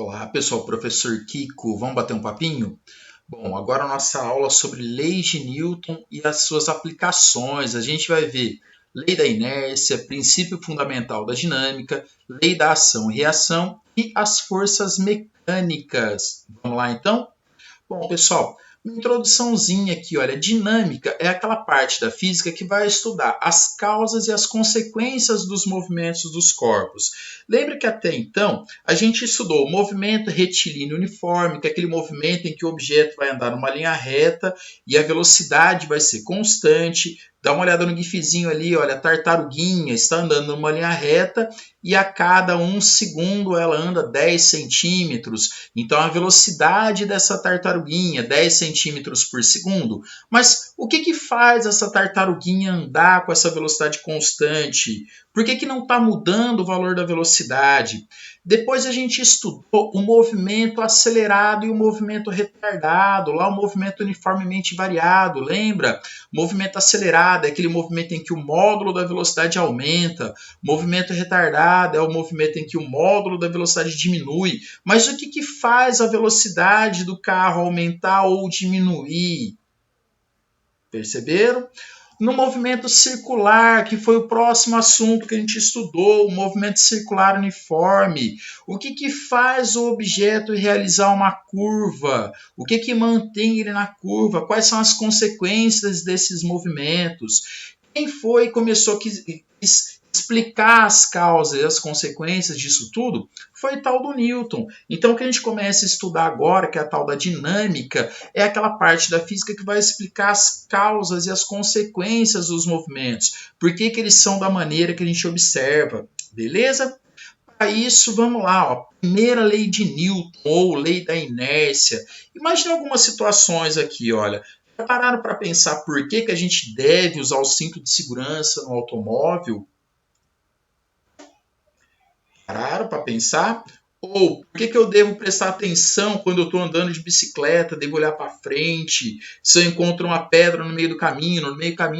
Olá, pessoal, professor Kiko, vamos bater um papinho? Bom, agora a nossa aula sobre leis de Newton e as suas aplicações. A gente vai ver lei da inércia, princípio fundamental da dinâmica, lei da ação e reação e as forças mecânicas. Vamos lá então? Bom, pessoal, uma introduçãozinha aqui, olha, dinâmica é aquela parte da física que vai estudar as causas e as consequências dos movimentos dos corpos. Lembra que até então a gente estudou o movimento retilíneo uniforme, que é aquele movimento em que o objeto vai andar numa linha reta e a velocidade vai ser constante. Dá uma olhada no gifzinho ali, olha, a tartaruguinha está andando numa linha reta e a cada 1 segundo ela anda 10 centímetros. Então a velocidade dessa tartaruguinha, 10 centímetros por segundo. Mas o que faz essa tartaruguinha andar com essa velocidade constante? Por que não está mudando o valor da velocidade? Depois a gente estudou o movimento acelerado e o movimento retardado, lá o movimento uniformemente variado, lembra? Movimento acelerado é aquele movimento em que o módulo da velocidade aumenta, movimento retardado é o movimento em que o módulo da velocidade diminui. Mas o que faz a velocidade do carro aumentar ou diminuir? Perceberam? No movimento circular, que foi o próximo assunto que a gente estudou, o movimento circular uniforme. O que faz o objeto realizar uma curva? O que mantém ele na curva? Quais são as consequências desses movimentos? Quem foi que começou a explicar as causas e as consequências disso tudo? Foi tal do Newton. Então, o que a gente começa a estudar agora, que é a tal da dinâmica, é aquela parte da física que vai explicar as causas e as consequências dos movimentos. Por que eles são da maneira que a gente observa, beleza? Para isso, vamos lá, ó. Primeira lei de Newton, ou lei da inércia. Imagina algumas situações aqui, olha. Já pararam para pensar por que a gente deve usar o cinto de segurança no automóvel? Pararam para pensar? Ou por que eu devo prestar atenção quando eu estou andando de bicicleta? Devo olhar para frente? Se eu encontro uma pedra no meio do caminho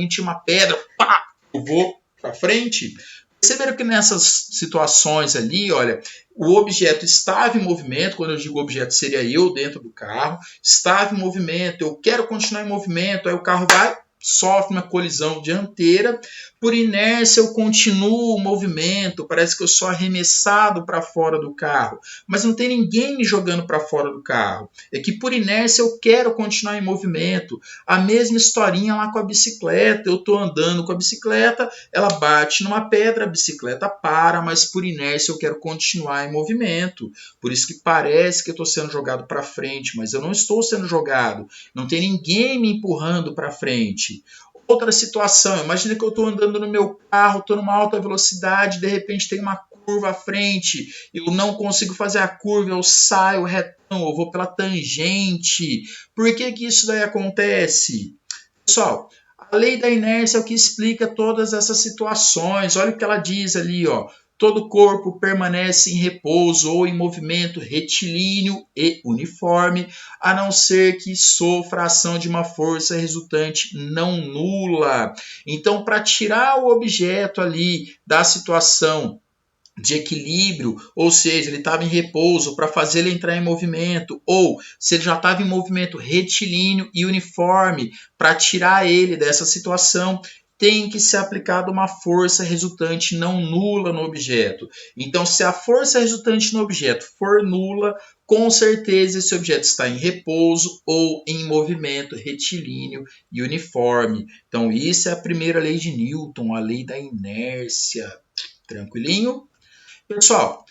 tinha uma pedra, pá, eu vou para frente? Perceberam que nessas situações ali, olha, o objeto estava em movimento, quando eu digo objeto seria eu dentro do carro, estava em movimento, eu quero continuar em movimento, aí o carro vai, sofre uma colisão dianteira, por inércia eu continuo o movimento, parece que eu sou arremessado para fora do carro, mas não tem ninguém me jogando para fora do carro, é que por inércia eu quero continuar em movimento. A mesma historinha lá com a bicicleta, eu estou andando com a bicicleta, ela bate numa pedra, a bicicleta para, mas por inércia eu quero continuar em movimento, por isso que parece que eu estou sendo jogado para frente, mas eu não estou sendo jogado, não tem ninguém me empurrando para frente. Outra situação, imagina que eu estou andando no meu carro, estou numa alta velocidade, de repente tem uma curva à frente, eu não consigo fazer a curva, eu saio retão, eu vou pela tangente. Por que isso daí acontece? Pessoal, a lei da inércia é o que explica todas essas situações. Olha o que ela diz ali, ó. Todo corpo permanece em repouso ou em movimento retilíneo e uniforme, a não ser que sofra a ação de uma força resultante não nula. Então, para tirar o objeto ali da situação de equilíbrio, ou seja, ele estava em repouso para fazer ele entrar em movimento, ou se ele já estava em movimento retilíneo e uniforme, para tirar ele dessa situação, tem que ser aplicada uma força resultante não nula no objeto. Então, se a força resultante no objeto for nula, com certeza esse objeto está em repouso ou em movimento retilíneo e uniforme. Então, isso é a primeira lei de Newton, a lei da inércia. Tranquilinho? Pessoal,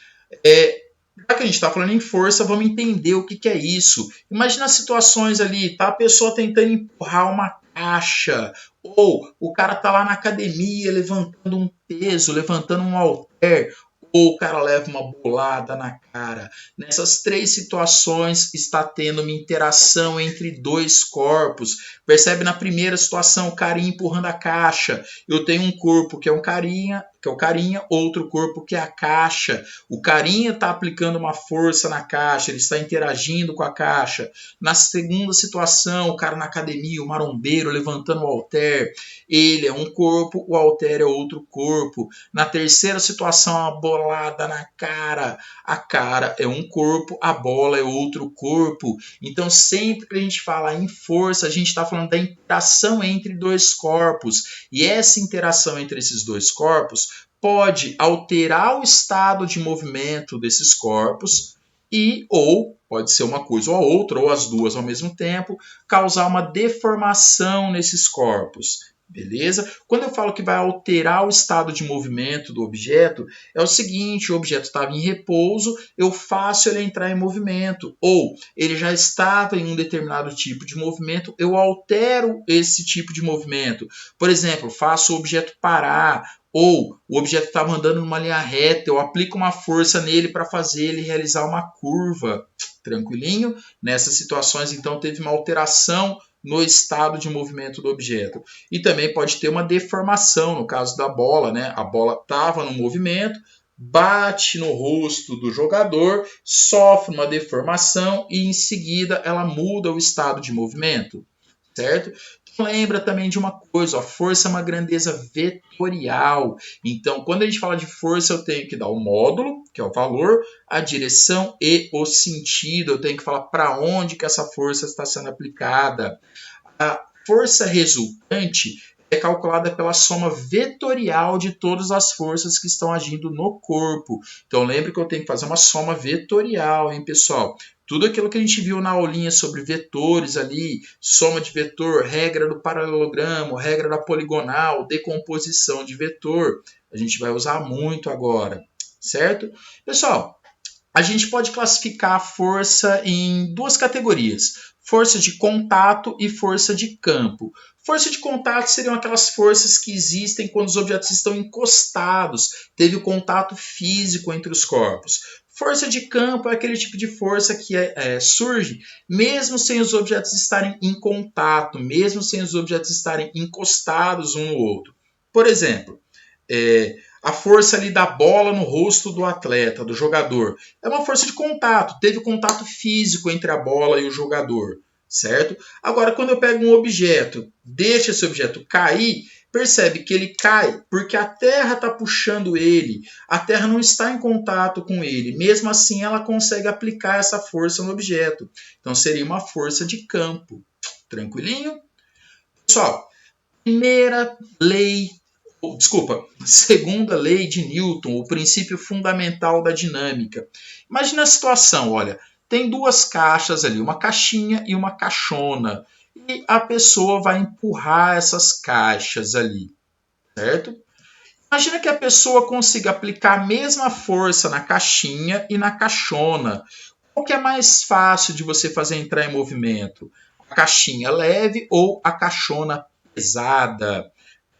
já que a gente está falando em força, vamos entender o que é isso. Imagina situações ali, tá? A pessoa tentando empurrar uma caixa, ou o cara tá lá na academia levantando um peso, levantando um halter, ou o cara leva uma bolada na cara. Nessas três situações está tendo uma interação entre dois corpos. Percebe na primeira situação o carinha empurrando a caixa. Eu tenho um corpo que é um carinha, que é o carinha, outro corpo, que é a caixa. O carinha está aplicando uma força na caixa, ele está interagindo com a caixa. Na segunda situação, o cara na academia, o marombeiro levantando o halter, ele é um corpo, o halter é outro corpo. Na terceira situação, a bolada na cara, a cara é um corpo, a bola é outro corpo. Então, sempre que a gente fala em força, a gente está falando da interação entre dois corpos. E essa interação entre esses dois corpos pode alterar o estado de movimento desses corpos e ou pode ser uma coisa ou a outra, ou as duas ao mesmo tempo, causar uma deformação nesses corpos. Beleza? Quando eu falo que vai alterar o estado de movimento do objeto, é o seguinte: o objeto estava em repouso, eu faço ele entrar em movimento, ou ele já estava em um determinado tipo de movimento, eu altero esse tipo de movimento. Por exemplo, faço o objeto parar, ou o objeto estava andando numa linha reta, eu aplico uma força nele para fazer ele realizar uma curva. Tranquilinho? Nessas situações, então, teve uma alteração no estado de movimento do objeto. E também pode ter uma deformação, no caso da bola, né? A bola estava no movimento, bate no rosto do jogador, sofre uma deformação e em seguida ela muda o estado de movimento, certo? Lembra também de uma coisa, a força é uma grandeza vetorial. Então, quando a gente fala de força, eu tenho que dar o módulo, que é o valor, a direção e o sentido. Eu tenho que falar para onde que essa força está sendo aplicada. A força resultante é calculada pela soma vetorial de todas as forças que estão agindo no corpo. Então, lembre que eu tenho que fazer uma soma vetorial, hein, pessoal? Tudo aquilo que a gente viu na aulinha sobre vetores ali, soma de vetor, regra do paralelogramo, regra da poligonal, decomposição de vetor, a gente vai usar muito agora, certo? Pessoal, a gente pode classificar a força em duas categorias: força de contato e força de campo. Força de contato seriam aquelas forças que existem quando os objetos estão encostados, teve o contato físico entre os corpos. Força de campo é aquele tipo de força que surge mesmo sem os objetos estarem em contato, mesmo sem os objetos estarem encostados um no outro. Por exemplo, a força ali da bola no rosto do atleta, do jogador, é uma força de contato, teve contato físico entre a bola e o jogador, certo? Agora, quando eu pego um objeto, deixo esse objeto cair, percebe que ele cai porque a terra está puxando ele, a terra não está em contato com ele, mesmo assim ela consegue aplicar essa força no objeto. Então seria uma força de campo. Tranquilinho? Pessoal, segunda lei de Newton, o princípio fundamental da dinâmica. Imagina a situação, olha, tem duas caixas ali, uma caixinha e uma caixona, e a pessoa vai empurrar essas caixas ali, certo? Imagina que a pessoa consiga aplicar a mesma força na caixinha e na caixona. Qual que é mais fácil de você fazer entrar em movimento? A caixinha leve ou a caixona pesada?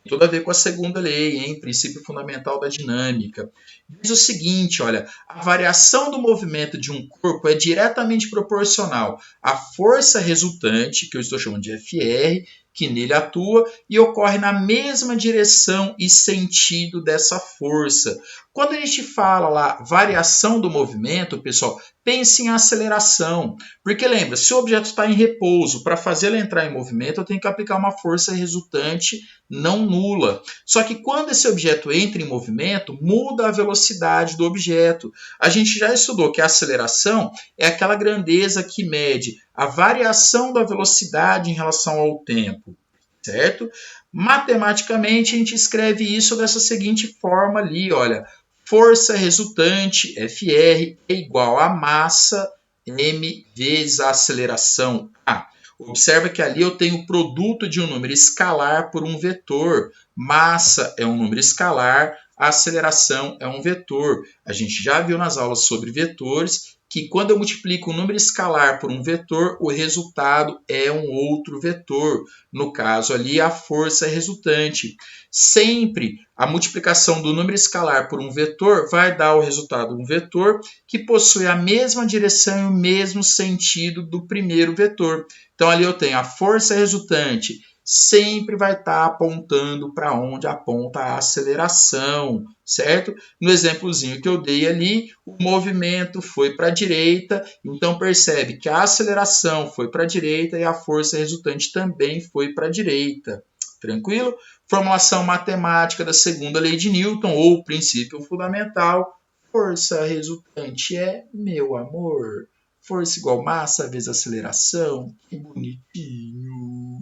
Tudo a ver com a segunda lei, hein? Princípio fundamental da dinâmica. Diz o seguinte, olha, a variação do movimento de um corpo é diretamente proporcional à força resultante, que eu estou chamando de FR, que nele atua e ocorre na mesma direção e sentido dessa força. Quando a gente fala lá variação do movimento, pessoal, pense em aceleração. Porque lembra, se o objeto está em repouso, para fazer ele entrar em movimento, eu tenho que aplicar uma força resultante não nula. Só que quando esse objeto entra em movimento, muda a velocidade do objeto. A gente já estudou que a aceleração é aquela grandeza que mede a variação da velocidade em relação ao tempo, certo? Matematicamente, a gente escreve isso dessa seguinte forma ali, olha. Força resultante, FR, é igual a massa m vezes a aceleração A. Observa que ali eu tenho o produto de um número escalar por um vetor. Massa é um número escalar, a aceleração é um vetor. A gente já viu nas aulas sobre vetores que quando eu multiplico um número escalar por um vetor, o resultado é um outro vetor. No caso ali, a força resultante. Sempre a multiplicação do número escalar por um vetor vai dar o resultado de um vetor que possui a mesma direção e o mesmo sentido do primeiro vetor. Então ali eu tenho a força resultante sempre vai estar apontando para onde aponta a aceleração, certo? No exemplozinho que eu dei ali, o movimento foi para a direita, então percebe que a aceleração foi para a direita e a força resultante também foi para a direita. Tranquilo? Formulação matemática da segunda lei de Newton, ou princípio fundamental. Força resultante é, meu amor, força igual massa vezes aceleração. Que bonitinho.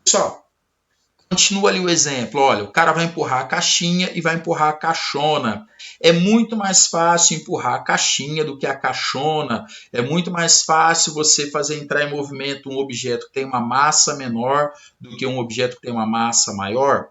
Pessoal, continua ali o exemplo. Olha, o cara vai empurrar a caixinha e vai empurrar a caixona. É muito mais fácil empurrar a caixinha do que a caixona. É muito mais fácil você fazer entrar em movimento um objeto que tem uma massa menor do que um objeto que tem uma massa maior,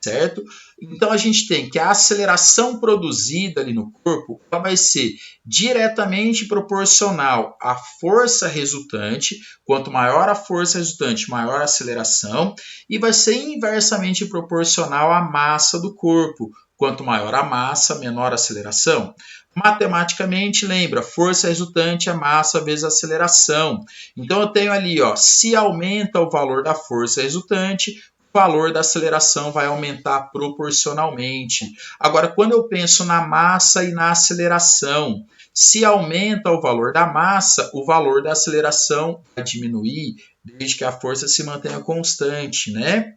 certo? Então a gente tem que a aceleração produzida ali no corpo, ela vai ser diretamente proporcional à força resultante. Quanto maior a força resultante, maior a aceleração, e vai ser inversamente proporcional à massa do corpo. Quanto maior a massa, menor a aceleração. Matematicamente, lembra, força resultante é massa vezes aceleração. Então eu tenho ali, ó, se aumenta o valor da força resultante, o valor da aceleração vai aumentar proporcionalmente. Agora, quando eu penso na massa e na aceleração, se aumenta o valor da massa, o valor da aceleração vai diminuir, desde que a força se mantenha constante, né?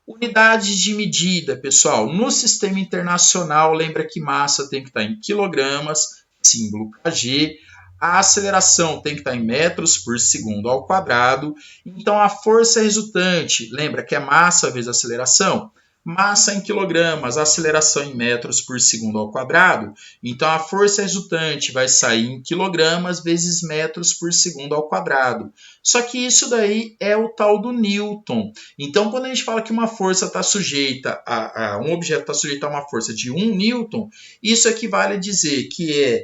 Unidades de medida, pessoal. No sistema internacional, lembra que massa tem que estar em quilogramas, símbolo kg. A aceleração tem que estar em metros por segundo ao quadrado. Então, a força resultante, lembra que é massa vezes aceleração? Massa em quilogramas, aceleração em metros por segundo ao quadrado. Então, a força resultante vai sair em quilogramas vezes metros por segundo ao quadrado. Só que isso daí é o tal do Newton. Então, quando a gente fala que uma força está sujeita um objeto está sujeito a uma força de 1 newton, isso equivale a dizer que é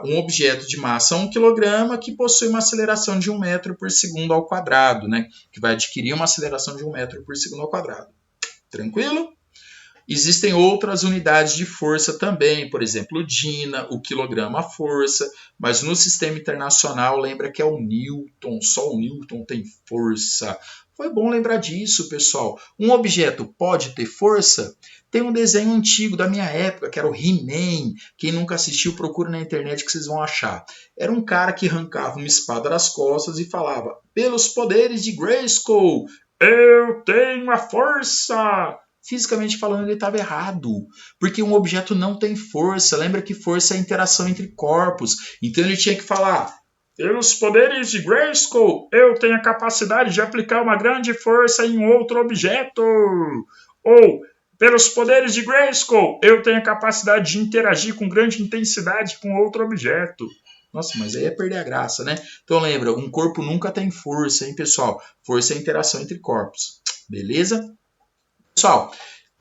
um objeto de massa 1 kg que possui uma aceleração de 1 metro por segundo ao quadrado, né? Que vai adquirir uma aceleração de 1 metro por segundo ao quadrado. Tranquilo? Existem outras unidades de força também, por exemplo, o Dina, o quilograma-força, mas no sistema internacional lembra que é o Newton, só o Newton tem força. Foi bom lembrar disso, pessoal. Um objeto pode ter força? Tem um desenho antigo da minha época, que era o He-Man. Quem nunca assistiu, procura na internet que vocês vão achar. Era um cara que arrancava uma espada das costas e falava: pelos poderes de Grayskull, eu tenho a força! Fisicamente falando, ele estava errado, porque um objeto não tem força. Lembra que força é a interação entre corpos. Então ele tinha que falar: pelos poderes de Grayskull, eu tenho a capacidade de aplicar uma grande força em outro objeto. Ou, pelos poderes de Grayskull, eu tenho a capacidade de interagir com grande intensidade com outro objeto. Nossa, mas aí é perder a graça, né? Então lembra, um corpo nunca tem força, hein, pessoal? Força é a interação entre corpos. Beleza? Pessoal,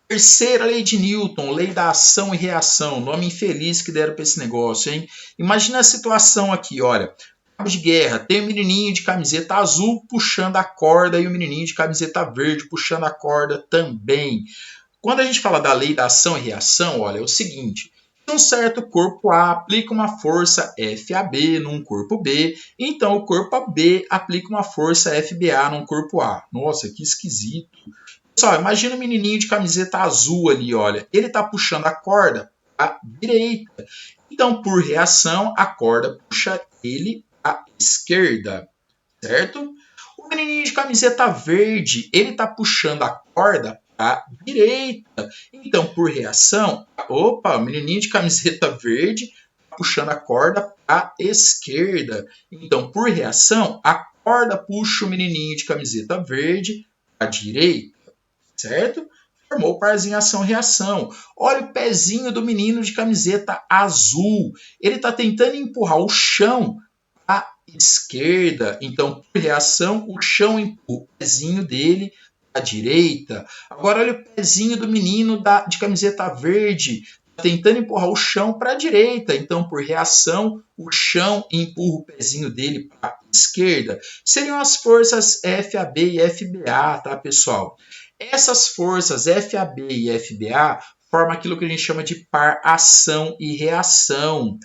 terceira lei de Newton, lei da ação e reação. Nome infeliz que deram para esse negócio, hein? Imagina a situação aqui, olha. Cabo de guerra, tem o menininho de camiseta azul puxando a corda e o menininho de camiseta verde puxando a corda também. Quando a gente fala da lei da ação e reação, olha, é o seguinte. Um certo corpo A aplica uma força FAB num corpo B, então o corpo B aplica uma força FBA num corpo A. Nossa, que esquisito. Pessoal, imagina um menininho de camiseta azul ali, olha. Ele está puxando a corda para a direita. Então, por reação, a corda puxa ele para a esquerda, certo? O menininho de camiseta verde, ele está puxando a corda para a direita. Então, por reação, opa, o menininho de camiseta verde está puxando a corda para a esquerda. Então, por reação, a corda puxa o menininho de camiseta verde para a direita. Certo? Formou o parzinho ação-reação. Olha o pezinho do menino de camiseta azul. Ele está tentando empurrar o chão à esquerda. Então, por reação, o chão empurra o pezinho dele à direita. Agora, olha o pezinho do menino de camiseta verde. Está tentando empurrar o chão para a direita. Então, por reação, o chão empurra o pezinho dele para a esquerda. Seriam as forças FAB e FBA, tá, pessoal? Essas forças FAB e FBA formam aquilo que a gente chama de par ação e reação.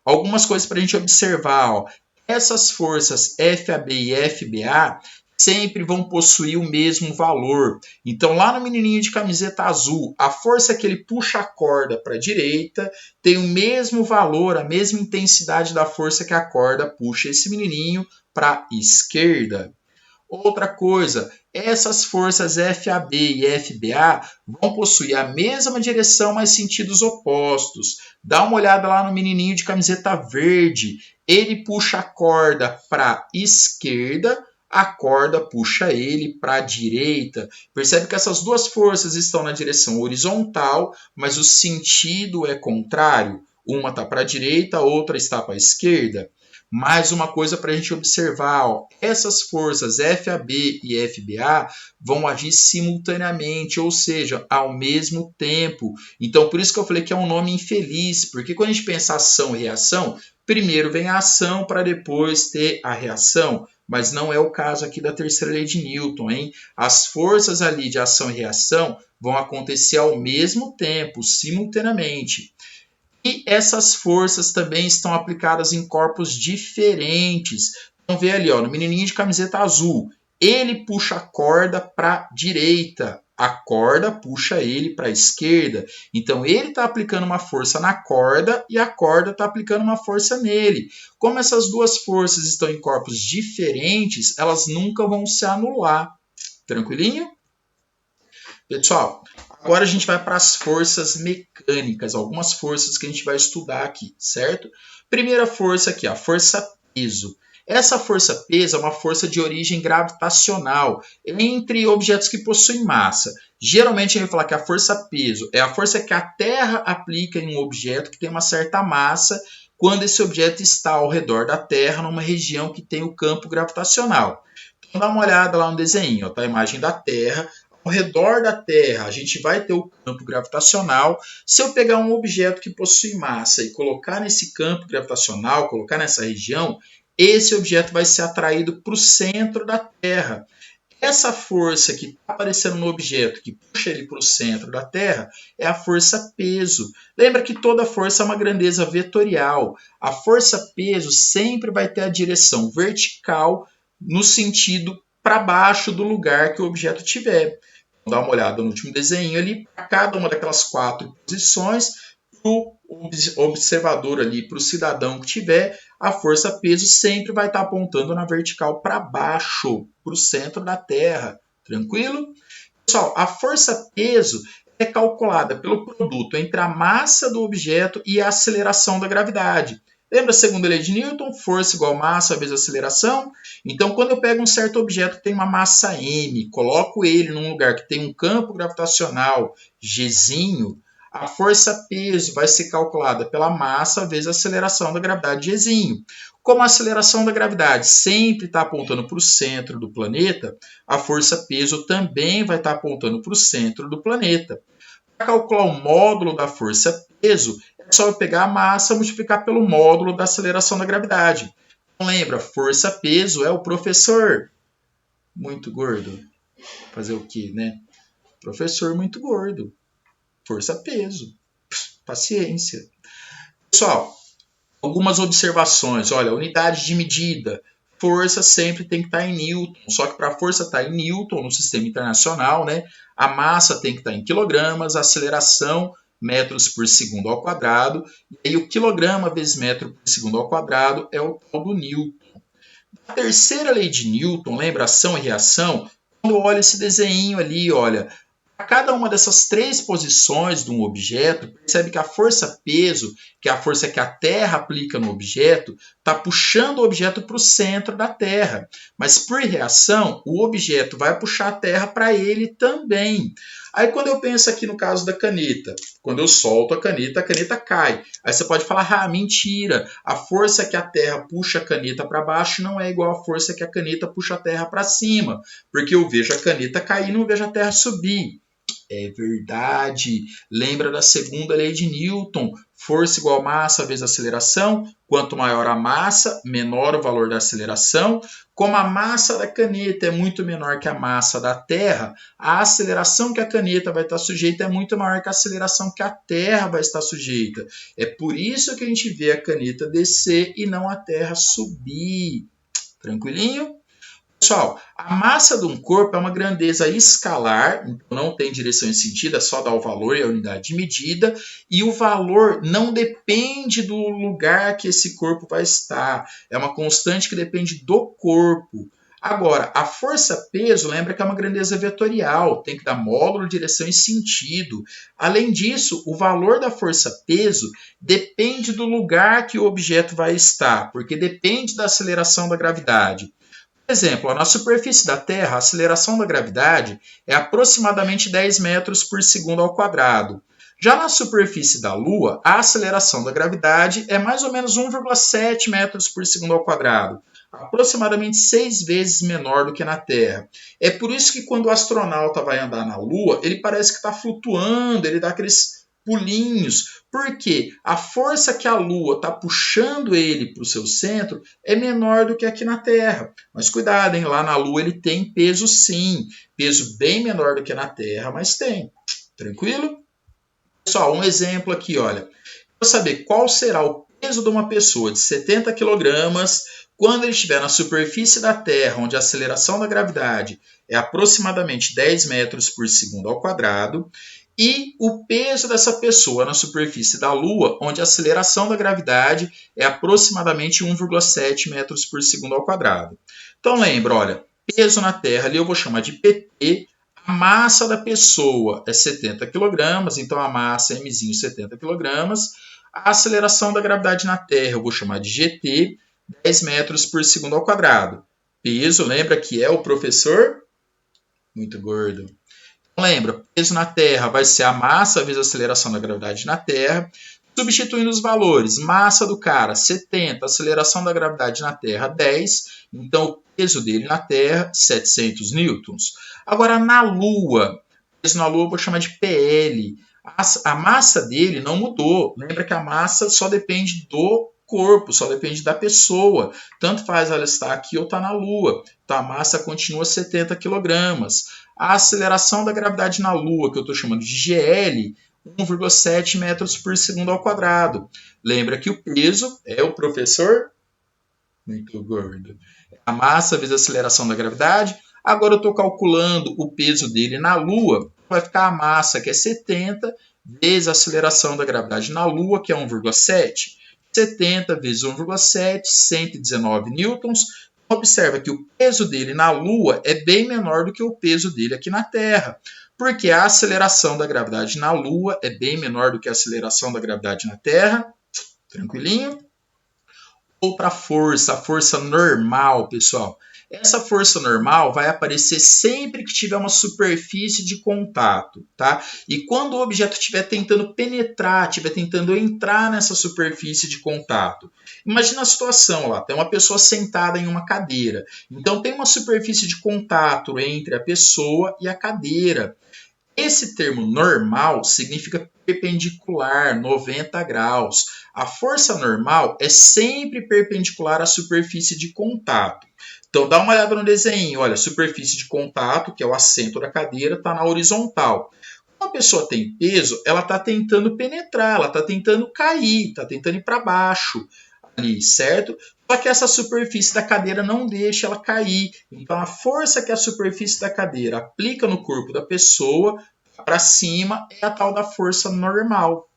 Algumas coisas para a gente observar. Ó. Essas forças FAB e FBA sempre vão possuir o mesmo valor. Então, lá no menininho de camiseta azul, a força que ele puxa a corda para a direita tem o mesmo valor, a mesma intensidade da força que a corda puxa esse menininho para a esquerda. Outra coisa, essas forças FAB e FBA vão possuir a mesma direção, mas sentidos opostos. Dá uma olhada lá no menininho de camiseta verde. Ele puxa a corda para a esquerda, a corda puxa ele para a direita. Percebe que essas duas forças estão na direção horizontal, mas o sentido é contrário. Uma está para a direita, a outra está para a esquerda. Mais uma coisa para a gente observar, ó, essas forças FAB e FBA vão agir simultaneamente, ou seja, ao mesmo tempo. Então, por isso que eu falei que é um nome infeliz, porque quando a gente pensa ação e reação, primeiro vem a ação para depois ter a reação. Mas não é o caso aqui da terceira lei de Newton, hein? As forças ali de ação e reação vão acontecer ao mesmo tempo, simultaneamente. E essas forças também estão aplicadas em corpos diferentes. Então, vê ali, ó, no menininho de camiseta azul, ele puxa a corda para a direita, a corda puxa ele para a esquerda. Então, ele está aplicando uma força na corda e a corda está aplicando uma força nele. Como essas duas forças estão em corpos diferentes, elas nunca vão se anular. Tranquilinho? Pessoal, agora a gente vai para as forças mecânicas, algumas forças que a gente vai estudar aqui, certo? Primeira força aqui, a força peso. Essa força peso é uma força de origem gravitacional entre objetos que possuem massa. Geralmente a gente vai falar que a força peso é a força que a Terra aplica em um objeto que tem uma certa massa quando esse objeto está ao redor da Terra, numa região que tem o campo gravitacional. Então dá uma olhada lá no desenho, ó, tá? A imagem da Terra. Ao redor da Terra, a gente vai ter o campo gravitacional. Se eu pegar um objeto que possui massa e colocar nesse campo gravitacional, colocar nessa região, esse objeto vai ser atraído para o centro da Terra. Essa força que está aparecendo no objeto, que puxa ele para o centro da Terra, é a força peso. Lembra que toda força é uma grandeza vetorial. A força peso sempre vai ter a direção vertical no sentido para baixo do lugar que o objeto tiver. Dá uma olhada no último desenho ali, para cada uma daquelas 4 posições, para o observador ali, para o cidadão que tiver, a força peso sempre vai estar apontando na vertical para baixo, para o centro da Terra. Tranquilo? Pessoal, a força peso é calculada pelo produto entre a massa do objeto e a aceleração da gravidade. Lembra a segunda lei de Newton? Força igual massa vezes aceleração. Então, quando eu pego um certo objeto que tem uma massa m, coloco ele num lugar que tem um campo gravitacional gzinho, a força peso vai ser calculada pela massa vezes a aceleração da gravidade gzinho. Como a aceleração da gravidade sempre está apontando para o centro do planeta, a força peso também vai estar apontando para o centro do planeta. Para calcular o módulo da força peso, é só eu pegar a massa e multiplicar pelo módulo da aceleração da gravidade. Então, lembra, força peso é o professor muito gordo. Fazer o quê, né? Professor muito gordo. Força peso. Paciência. Pessoal, algumas observações. Olha, unidade de medida. Força sempre tem que estar em Newton. Só que para a força estar em Newton no sistema internacional, né, a massa tem que estar em quilogramas, a aceleração metros por segundo ao quadrado, e aí o quilograma vezes metro por segundo ao quadrado é o tal do Newton. A terceira lei de Newton, lembra ação e reação? Quando eu olho esse desenho ali, olha, a cada uma dessas 3 posições de um objeto, percebe que a força peso, que é a força que a Terra aplica no objeto, está puxando o objeto para o centro da Terra. Mas por reação, o objeto vai puxar a Terra para ele também. Aí quando eu penso aqui no caso da caneta, quando eu solto a caneta cai. Aí você pode falar, ah, mentira, a força que a Terra puxa a caneta para baixo não é igual à força que a caneta puxa a Terra para cima, porque eu vejo a caneta cair e não vejo a Terra subir. É verdade. Lembra da segunda lei de Newton? Força igual massa vezes aceleração. Quanto maior a massa, menor o valor da aceleração. Como a massa da caneta é muito menor que a massa da Terra, a aceleração que a caneta vai estar sujeita é muito maior que a aceleração que a Terra vai estar sujeita. É por isso que a gente vê a caneta descer e não a Terra subir. Tranquilinho? Pessoal, a massa de um corpo é uma grandeza escalar, então não tem direção e sentido, é só dar o valor e a unidade de medida, e o valor não depende do lugar que esse corpo vai estar, é uma constante que depende do corpo. Agora, a força-peso, lembra que é uma grandeza vetorial, tem que dar módulo, direção e sentido. Além disso, o valor da força-peso depende do lugar que o objeto vai estar, porque depende da aceleração da gravidade. Por exemplo, na superfície da Terra, a aceleração da gravidade é aproximadamente 10 metros por segundo ao quadrado. Já na superfície da Lua, a aceleração da gravidade é mais ou menos 1,7 metros por segundo ao quadrado, aproximadamente 6 vezes menor do que na Terra. É por isso que quando o astronauta vai andar na Lua, ele parece que está flutuando, ele dá aqueles pulinhos, porque a força que a Lua está puxando ele para o seu centro é menor do que aqui na Terra. Mas cuidado, hein? Lá na Lua ele tem peso sim, peso bem menor do que na Terra, mas tem. Tranquilo? Pessoal, um exemplo aqui, olha. Para saber qual será o peso de uma pessoa de 70 quilogramas quando ele estiver na superfície da Terra, onde a aceleração da gravidade é aproximadamente 10 metros por segundo ao quadrado, e o peso dessa pessoa na superfície da Lua, onde a aceleração da gravidade é aproximadamente 1,7 metros por segundo ao quadrado. Então lembra, olha, peso na Terra ali eu vou chamar de PT, a massa da pessoa é 70 kg, então a massa é mzinho 70 kg. A aceleração da gravidade na Terra eu vou chamar de GT, 10 metros por segundo ao quadrado. Peso, lembra que é o professor? Muito gordo. Então, lembra, peso na Terra vai ser a massa vezes a aceleração da gravidade na Terra. Substituindo os valores, massa do cara 70, aceleração da gravidade na Terra 10, então o peso dele na Terra 700 newtons. Agora na Lua, peso na Lua eu vou chamar de PL. A massa dele não mudou. Lembra que a massa só depende do corpo, só depende da pessoa. Tanto faz ela estar aqui ou estar na Lua. Então a massa continua 70 kg. A aceleração da gravidade na Lua, que eu estou chamando de GL, 1,7 metros por segundo ao quadrado. Lembra que o peso é o professor? Muito gordo. A massa vezes a aceleração da gravidade. Agora eu estou calculando o peso dele na Lua. Vai ficar a massa, que é 70, vezes a aceleração da gravidade na Lua, que é 1,7. 70 vezes 1,7, 119 newtons. Observa que o peso dele na Lua é bem menor do que o peso dele aqui na Terra, porque a aceleração da gravidade na Lua é bem menor do que a aceleração da gravidade na Terra. Tranquilinho? Outra força, a força normal, pessoal. Essa força normal vai aparecer sempre que tiver uma superfície de contato, tá? E quando o objeto estiver tentando penetrar, estiver tentando entrar nessa superfície de contato. Imagina a situação lá, tem uma pessoa sentada em uma cadeira. Então tem uma superfície de contato entre a pessoa e a cadeira. Esse termo normal significa perpendicular, 90 graus. A força normal é sempre perpendicular à superfície de contato. Então, dá uma olhada no desenho. Olha, a superfície de contato, que é o assento da cadeira, está na horizontal. Quando a pessoa tem peso, ela está tentando penetrar, ela está tentando cair, está tentando ir para baixo ali, certo? Só que essa superfície da cadeira não deixa ela cair. Então, a força que a superfície da cadeira aplica no corpo da pessoa para cima é a tal da força normal.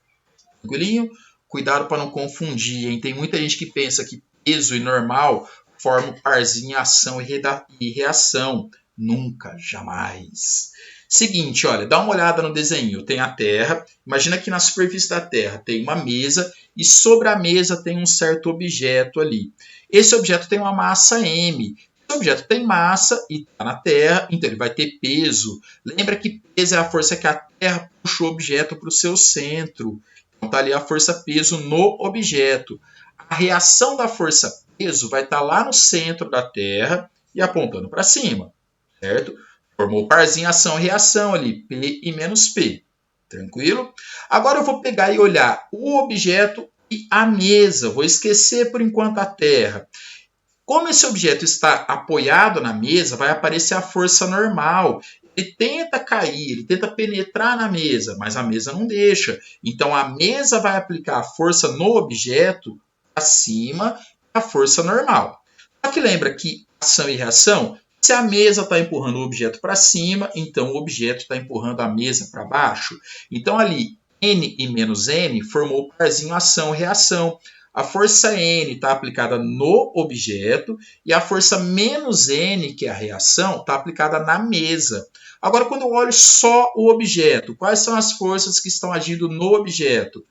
Tranquilinho? Cuidado para não confundir, hein? Tem muita gente que pensa que peso e normal formam parzinho ação e reação. Nunca, jamais. Seguinte, olha, dá uma olhada no desenho. Tem a Terra. Imagina que na superfície da Terra tem uma mesa e sobre a mesa tem um certo objeto ali. Esse objeto tem uma massa M. Esse objeto tem massa e está na Terra, então ele vai ter peso. Lembra que peso é a força que a Terra puxa o objeto para o seu centro. Então está ali a força-peso no objeto. A reação da força-peso vai estar lá no centro da Terra e apontando para cima, certo? Formou parzinho ação e reação ali, P e menos P. Tranquilo? Agora eu vou pegar e olhar o objeto e a mesa. Vou esquecer por enquanto a Terra. Como esse objeto está apoiado na mesa, vai aparecer a força normal. Ele tenta cair, ele tenta penetrar na mesa, mas a mesa não deixa. Então a mesa vai aplicar a força no objeto acima da força normal. Só que lembra que ação e reação Se a mesa está empurrando o objeto para cima, então o objeto está empurrando a mesa para baixo. Então ali, N e menos N formou o parzinho ação-reação. A força N está aplicada no objeto e a força menos N, que é a reação, está aplicada na mesa. Agora, quando eu olho só o objeto, quais são as forças que estão agindo no objeto?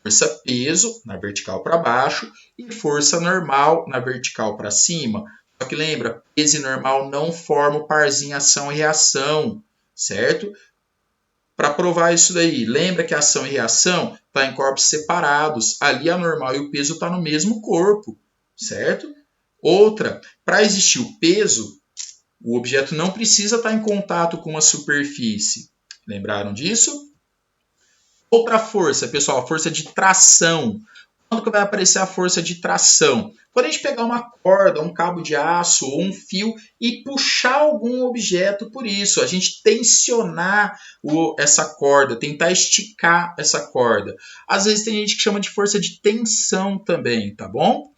Força peso na vertical para baixo e força normal na vertical para cima. Só que lembra, peso e normal não formam o parzinho ação e reação, certo? Para provar isso daí, lembra que a ação e reação está em corpos separados. Ali a normal e o peso estão no mesmo corpo, certo? Outra, para existir o peso, o objeto não precisa estar em contato com uma superfície. Lembraram disso? Outra força, pessoal, a força de tração. Quando que vai aparecer a força de tração? Quando a gente pegar uma corda, um cabo de aço ou um fio e puxar algum objeto por isso, a gente tensionar essa corda, tentar esticar essa corda. Às vezes tem gente que chama de força de tensão também, tá bom?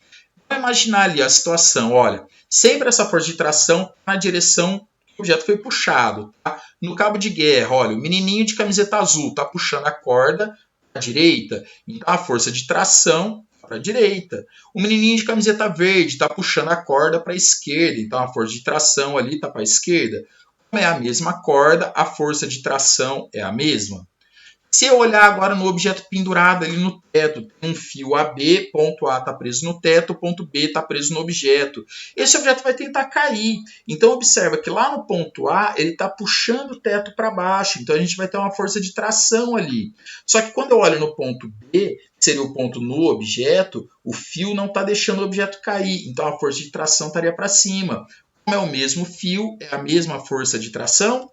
Vamos imaginar ali a situação, olha, sempre essa força de tração na direção que o objeto foi puxado. Tá? No cabo de guerra, olha, o menininho de camiseta azul está puxando a corda para a direita, então a força de tração para a direita. O menininho de camiseta verde está puxando a corda para a esquerda, então a força de tração ali está para a esquerda. Como é a mesma corda, a força de tração é a mesma. Se eu olhar agora no objeto pendurado ali no teto, tem um fio AB, ponto A está preso no teto, ponto B está preso no objeto. Esse objeto vai tentar cair. Então observa que lá no ponto A ele está puxando o teto para baixo. Então a gente vai ter uma força de tração ali. Só que quando eu olho no ponto B, que seria o ponto no objeto, o fio não está deixando o objeto cair. Então a força de tração estaria para cima. Como é o mesmo fio, é a mesma força de tração.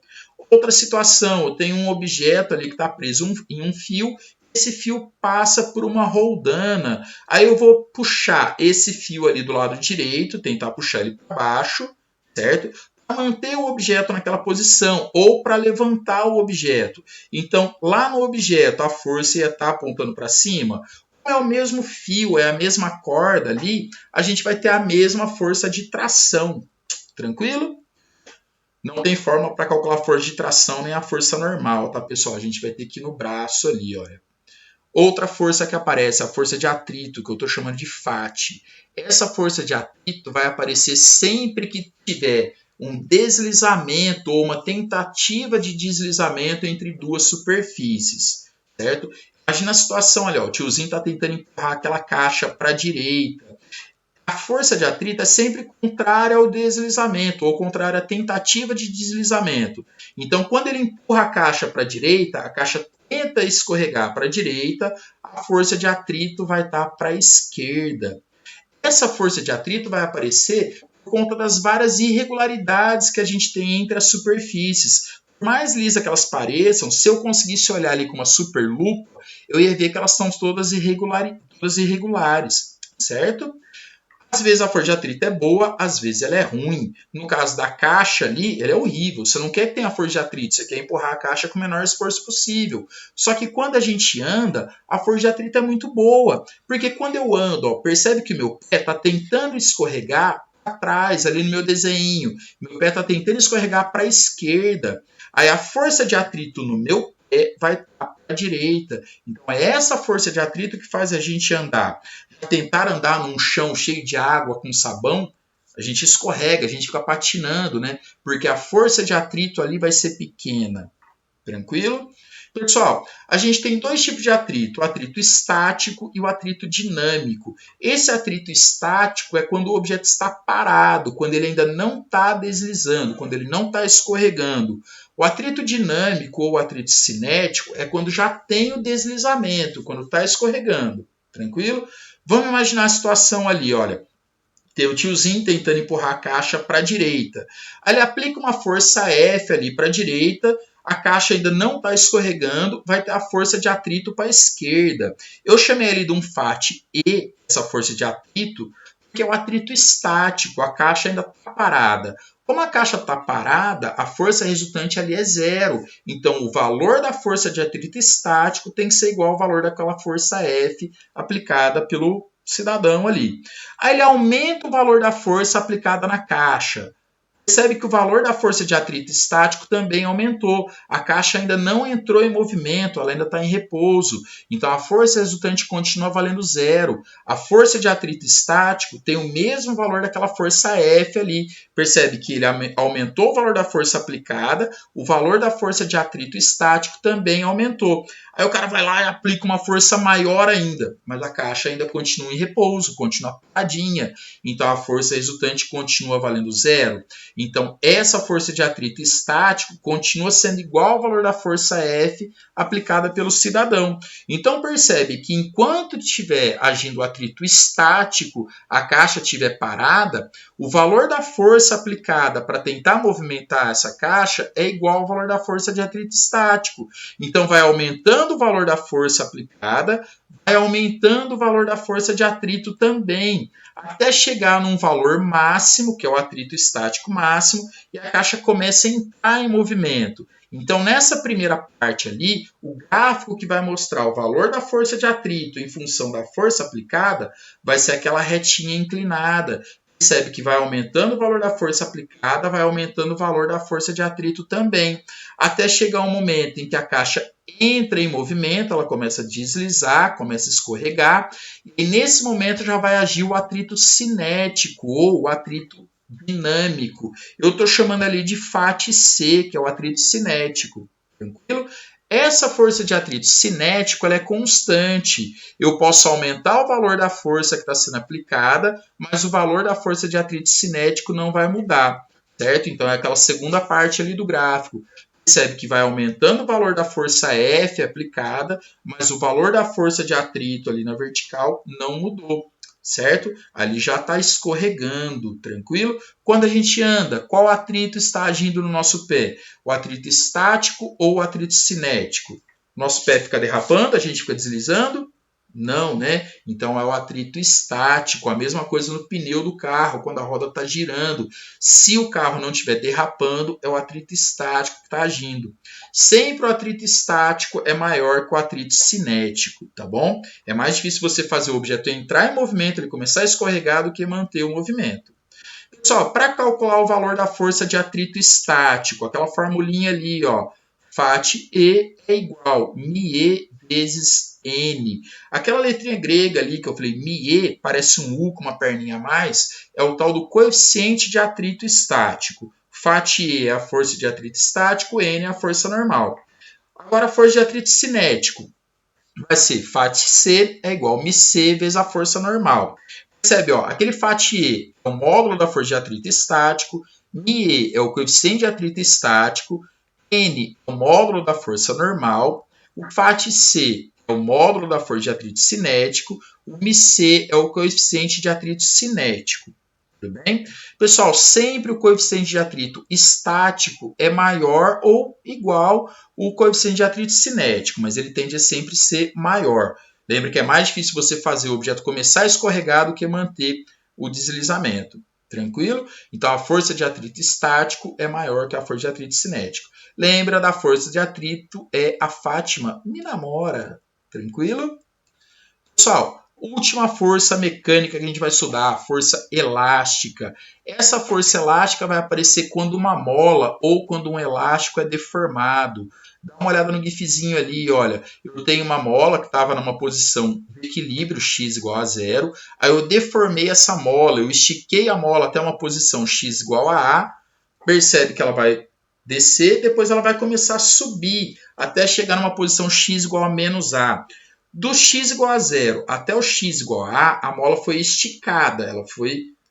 Outra situação, eu tenho um objeto ali que está preso em um fio, esse fio passa por uma roldana. Aí eu vou puxar esse fio ali do lado direito, tentar puxar ele para baixo, certo? Para manter o objeto naquela posição ou para levantar o objeto. Então, lá no objeto, a força ia estar apontando para cima. Como é o mesmo fio, é a mesma corda ali, a gente vai ter a mesma força de tração. Tranquilo? Não tem forma para calcular a força de tração nem a força normal, tá, pessoal? A gente vai ter que ir no braço ali, olha. Outra força que aparece, a força de atrito, que eu estou chamando de FAT. Essa força de atrito vai aparecer sempre que tiver um deslizamento ou uma tentativa de deslizamento entre duas superfícies, certo? Imagina a situação, olha, o tiozinho está tentando empurrar aquela caixa para a direita. A força de atrito é sempre contrária ao deslizamento, ou contrária à tentativa de deslizamento. Então, quando ele empurra a caixa para a direita, a caixa tenta escorregar para a direita, a força de atrito vai estar para a esquerda. Essa força de atrito vai aparecer por conta das várias irregularidades que a gente tem entre as superfícies. Por mais lisas que elas pareçam, se eu conseguisse olhar ali com uma super lupa, eu ia ver que elas são todas irregulares, certo? Às vezes a força de atrito é boa, às vezes ela é ruim. No caso da caixa ali, ela é horrível. Você não quer que tenha força de atrito, você quer empurrar a caixa com o menor esforço possível. Só que quando a gente anda, a força de atrito é muito boa. Porque quando eu ando, ó, percebe que o meu pé está tentando escorregar para trás, ali no meu desenho. Meu pé está tentando escorregar para a esquerda. Aí a força de atrito no meu pé vai estar para a direita. Então é essa força de atrito que faz a gente andar. Tentar andar num chão cheio de água com sabão, a gente escorrega, a gente fica patinando, né? Porque a força de atrito ali vai ser pequena. Tranquilo? Pessoal, a gente tem dois tipos de atrito, o atrito estático e o atrito dinâmico. Esse atrito estático é quando o objeto está parado, quando ele ainda não está deslizando, quando ele não está escorregando. O atrito dinâmico ou o atrito cinético é quando já tem o deslizamento, quando está escorregando. Tranquilo? Vamos imaginar a situação ali, olha. Tem o tiozinho tentando empurrar a caixa para a direita. Aí ele aplica uma força F ali para a direita, a caixa ainda não está escorregando, vai ter a força de atrito para a esquerda. Eu chamei ali de um FAT E, essa força de atrito, porque é o atrito estático, a caixa ainda está parada. Como a caixa está parada, a força resultante ali é zero. Então, o valor da força de atrito estático tem que ser igual ao valor daquela força F aplicada pelo cidadão ali. Aí ele aumenta o valor da força aplicada na caixa. Percebe que o valor da força de atrito estático também aumentou. A caixa ainda não entrou em movimento, ela ainda está em repouso. Então, a força resultante continua valendo zero. A força de atrito estático tem o mesmo valor daquela força F ali. Percebe que ele aumentou o valor da força aplicada, o valor da força de atrito estático também aumentou. Aí o cara vai lá e aplica uma força maior ainda, mas a caixa ainda continua em repouso, continua paradinha. Então, a força resultante continua valendo zero. Então, essa força de atrito estático continua sendo igual ao valor da força F aplicada pelo cidadão. Então, percebe que enquanto estiver agindo o atrito estático, a caixa estiver parada, o valor da força aplicada para tentar movimentar essa caixa é igual ao valor da força de atrito estático. Então, vai aumentando o valor da força aplicada, vai aumentando o valor da força de atrito também, até chegar num valor máximo, que é o atrito estático máximo, e a caixa começa a entrar em movimento. Então, nessa primeira parte ali, o gráfico que vai mostrar o valor da força de atrito em função da força aplicada vai ser aquela retinha inclinada. Percebe que vai aumentando o valor da força aplicada, vai aumentando o valor da força de atrito também, até chegar um momento em que a caixa entra em movimento, ela começa a deslizar, começa a escorregar, e nesse momento já vai agir o atrito cinético ou o atrito dinâmico. Eu estou chamando ali de FAT-C, que é o atrito cinético. Tranquilo? Essa força de atrito cinético ela é constante. Eu posso aumentar o valor da força que está sendo aplicada, mas o valor da força de atrito cinético não vai mudar, certo? Então é aquela segunda parte ali do gráfico. Percebe que vai aumentando o valor da força F aplicada, mas o valor da força de atrito ali na vertical não mudou, certo? Ali já está escorregando, tranquilo? Quando a gente anda, qual atrito está agindo no nosso pé? O atrito estático ou o atrito cinético? Nosso pé fica derrapando, a gente fica deslizando? Não, né? Então é o atrito estático, a mesma coisa no pneu do carro, quando a roda está girando. Se o carro não estiver derrapando, é o atrito estático que está agindo. Sempre o atrito estático é maior que o atrito cinético, tá bom? É mais difícil você fazer o objeto entrar em movimento, ele começar a escorregar, do que manter o movimento. Pessoal, para calcular o valor da força de atrito estático, aquela formulinha ali, ó, FAT-E é igual μE vezes N. Aquela letrinha grega ali que eu falei, μE, parece um U com uma perninha a mais, é o tal do coeficiente de atrito estático. FAT-E é a força de atrito estático, N é a força normal. Agora, a força de atrito cinético vai ser FAT-C é igual μC vezes a força normal. Percebe, ó, aquele FAT-E é o módulo da força de atrito estático, μE é o coeficiente de atrito estático, N é o módulo da força normal, o FAT-C é o módulo da força de atrito cinético, o μC é o coeficiente de atrito cinético. Tudo bem? Pessoal, sempre o coeficiente de atrito estático é maior ou igual ao coeficiente de atrito cinético, mas ele tende a sempre ser maior. Lembra que é mais difícil você fazer o objeto começar a escorregar do que manter o deslizamento. Tranquilo? Então, a força de atrito estático é maior que a força de atrito cinético. Lembra da força de atrito é a Fátima me namora. Tranquilo? Pessoal, última força mecânica que a gente vai estudar, a força elástica. Essa força elástica vai aparecer quando uma mola ou quando um elástico é deformado. Dá uma olhada no gifzinho ali, olha. Eu tenho uma mola que estava numa posição de equilíbrio, x igual a zero. Aí eu deformei essa mola, eu estiquei a mola até uma posição x igual a A. Percebe que ela vai descer, depois ela vai começar a subir até chegar numa posição x igual a menos A. Do x igual a zero até o x igual a A, a mola foi esticada, ela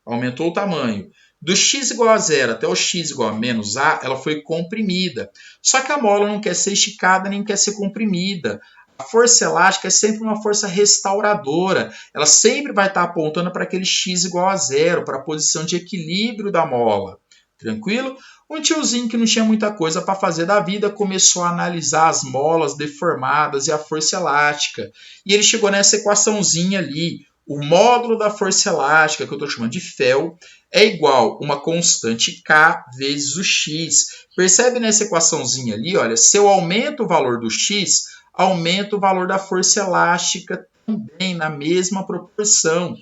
aumentou o tamanho. Do x igual a zero até o x igual a menos A, ela foi comprimida. Só que a mola não quer ser esticada nem quer ser comprimida. A força elástica é sempre uma força restauradora. Ela sempre vai estar apontando para aquele x igual a zero, para a posição de equilíbrio da mola. Tranquilo? Um tiozinho que não tinha muita coisa para fazer da vida começou a analisar as molas deformadas e a força elástica. E ele chegou nessa equaçãozinha ali. O módulo da força elástica, que eu estou chamando de Fel, é igual a uma constante K vezes o X. Percebe nessa equaçãozinha ali, olha, se eu aumento o valor do X, aumenta o valor da força elástica também na mesma proporção.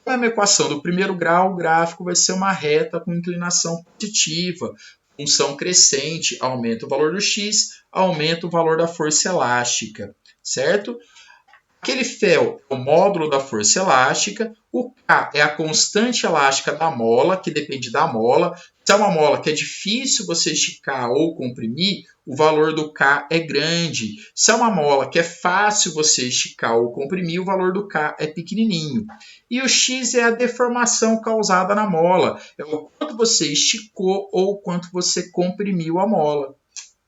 Com a mesma equação do primeiro grau, o gráfico vai ser uma reta com inclinação positiva, função crescente, aumenta o valor do x, aumenta o valor da força elástica, certo? Aquele fel é o módulo da força elástica, o K é a constante elástica da mola, que depende da mola. Se é uma mola que é difícil você esticar ou comprimir, o valor do K é grande. Se é uma mola que é fácil você esticar ou comprimir, o valor do K é pequenininho. E o X é a deformação causada na mola, é o quanto você esticou ou o quanto você comprimiu a mola.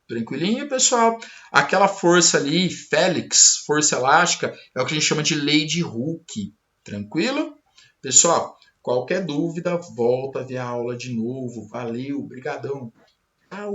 Tranquilinho, pessoal? Aquela força ali, Félix, força elástica, é o que a gente chama de lei de Hooke. Tranquilo? Pessoal, qualquer dúvida, volta a ver a aula de novo. Valeu, brigadão. Tchau!